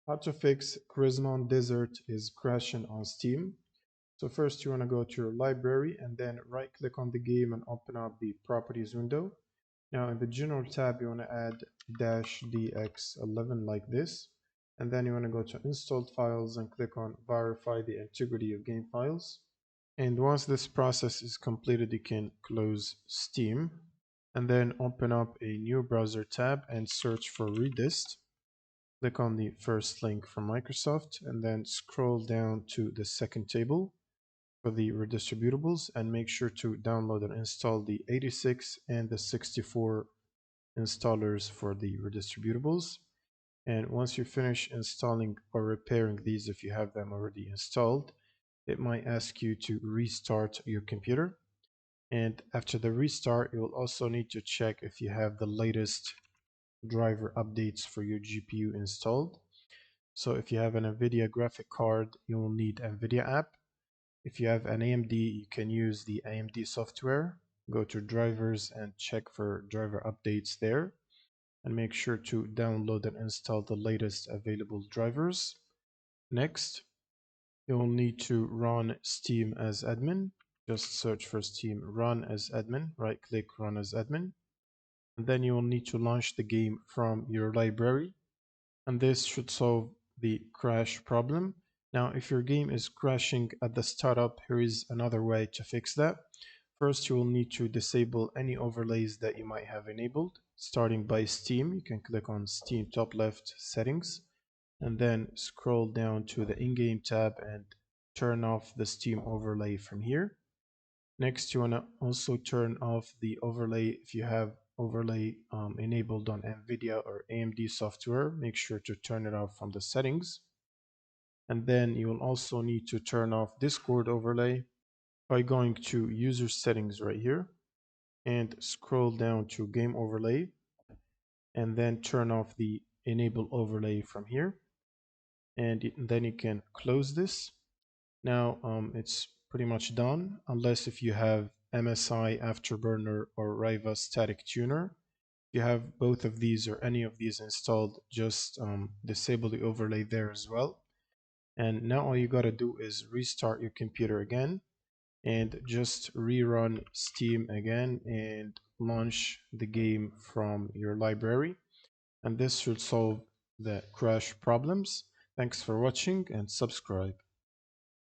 How to fix Charisma Desert is crashing on Steam. So first you want to go to your library and then right click on the game and open up the properties window. Now in the general tab you want to add -dx11 like this, and then you want to go to installed files and click on verify the integrity of game files. And once this process is completed you can close Steam and then open up a new browser tab and search for Redist. Click on the first link from Microsoft and then scroll down to the second table for the redistributables and make sure to download and install the 86 and the 64 installers for the redistributables. And once you finish installing or repairing these, if you have them already installed, it might ask you to restart your computer. And after the restart, you will also need to check if you have the latest driver updates for your GPU installed. So if you have an NVIDIA graphic card, you will need NVIDIA app. If you have an AMD, you can use the AMD software. Go to drivers and check for driver updates there. And make sure to download and install the latest available drivers. Next, you'll need to run Steam as admin. Just search for Steam run as admin, right click run as admin. And then you will need to launch the game from your library. And this should solve the crash problem. Now, if your game is crashing at the startup, here is another way to fix that. First, you will need to disable any overlays that you might have enabled. Starting by Steam, you can click on Steam top left settings and then scroll down to the in-game tab and turn off the Steam overlay from here. Next, you want to also turn off the overlay if you have overlay enabled on NVIDIA or AMD software. Make sure to turn it off from the settings. And then you will also need to turn off Discord overlay by going to user settings right here and scroll down to game overlay and then turn off the enable overlay from here. And then you can close this. Now it's pretty much done, unless if you have MSI Afterburner or Riva Static Tuner. If you have both of these or any of these installed, just disable the overlay there as well. And now all you gotta do is restart your computer again and just rerun Steam again and launch the game from your library. And this should solve the crash problems. Thanks for watching and subscribe.